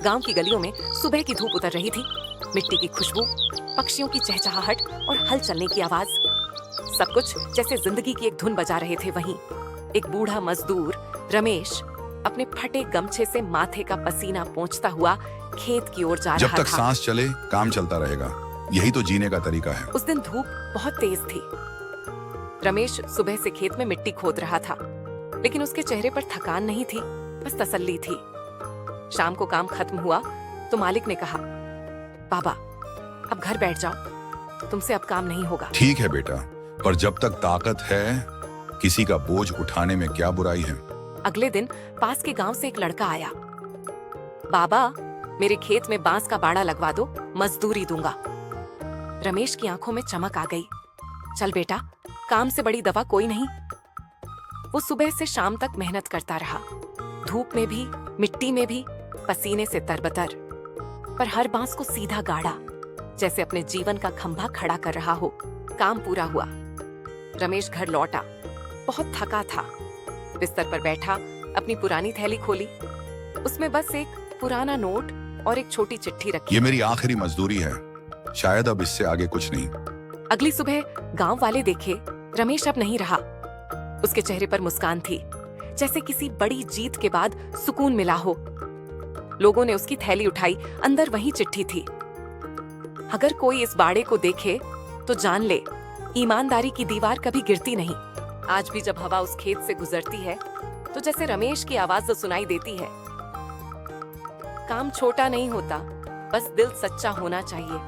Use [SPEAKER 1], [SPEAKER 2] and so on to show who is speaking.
[SPEAKER 1] गांव की गलियों में सुबह की धूप उतर रही थी। मिट्टी की खुशबू, पक्षियों की चहचहाहट और हल चलने की आवाज, सब कुछ जैसे जिंदगी की एक धुन बजा रहे थे। वहीं एक बूढ़ा मजदूर रमेश अपने फटे गमछे से माथे का पसीना पोंछता हुआ खेत की ओर जा
[SPEAKER 2] जब
[SPEAKER 1] रहा
[SPEAKER 2] तक
[SPEAKER 1] था।
[SPEAKER 2] सांस चले काम चलता रहेगा, यही तो जीने का तरीका है।
[SPEAKER 1] उस दिन धूप बहुत तेज थी। रमेश सुबह से खेत में मिट्टी खोद रहा था, लेकिन उसके चेहरे पर थकान नहीं थी, बस तसल्ली थी। शाम को काम खत्म हुआ तो मालिक ने कहा, बाबा अब घर बैठ जाओ, तुमसे अब काम नहीं होगा।
[SPEAKER 2] ठीक है बेटा, पर जब तक ताकत है, किसी का बोझ उठाने में क्या बुराई है।
[SPEAKER 1] अगले दिन पास के गांव से एक लड़का आया। बाबा मेरे खेत में बांस का बाड़ा लगवा दो, मजदूरी दूंगा। रमेश की आंखों में चमक आ गई। चल बेटा, काम से बड़ी दवा कोई नहीं। वो सुबह से शाम तक मेहनत करता रहा, धूप में भी, मिट्टी में भी, पसीने से तरबतर, पर हर बांस को सीधा गाड़ा, जैसे अपने जीवन का खंभा खड़ा कर रहा हो। काम पूरा हुआ। रमेश घर लौटा, बहुत थका था। बिस्तर पर बैठा अपनी पुरानी थैली खोली। उसमें बस एक पुराना नोट और एक छोटी चिट्ठी रखी।
[SPEAKER 2] ये मेरी आखिरी मजदूरी है, शायद अब इससे आगे कुछ नहीं।
[SPEAKER 1] अगली सुबह गांव वाले देखे रमेश अब नहीं रहा। उसके चेहरे पर मुस्कान थी, जैसे किसी बड़ी जीत के बाद सुकून मिला हो। लोगों ने उसकी थैली उठाई, अंदर वही चिट्ठी थी। अगर कोई इस बाड़े को देखे तो जान ले, ईमानदारी की दीवार कभी गिरती नहीं। आज भी जब हवा उस खेत से गुजरती है तो जैसे रमेश की आवाज तो सुनाई देती है। काम छोटा नहीं होता, बस दिल सच्चा होना चाहिए।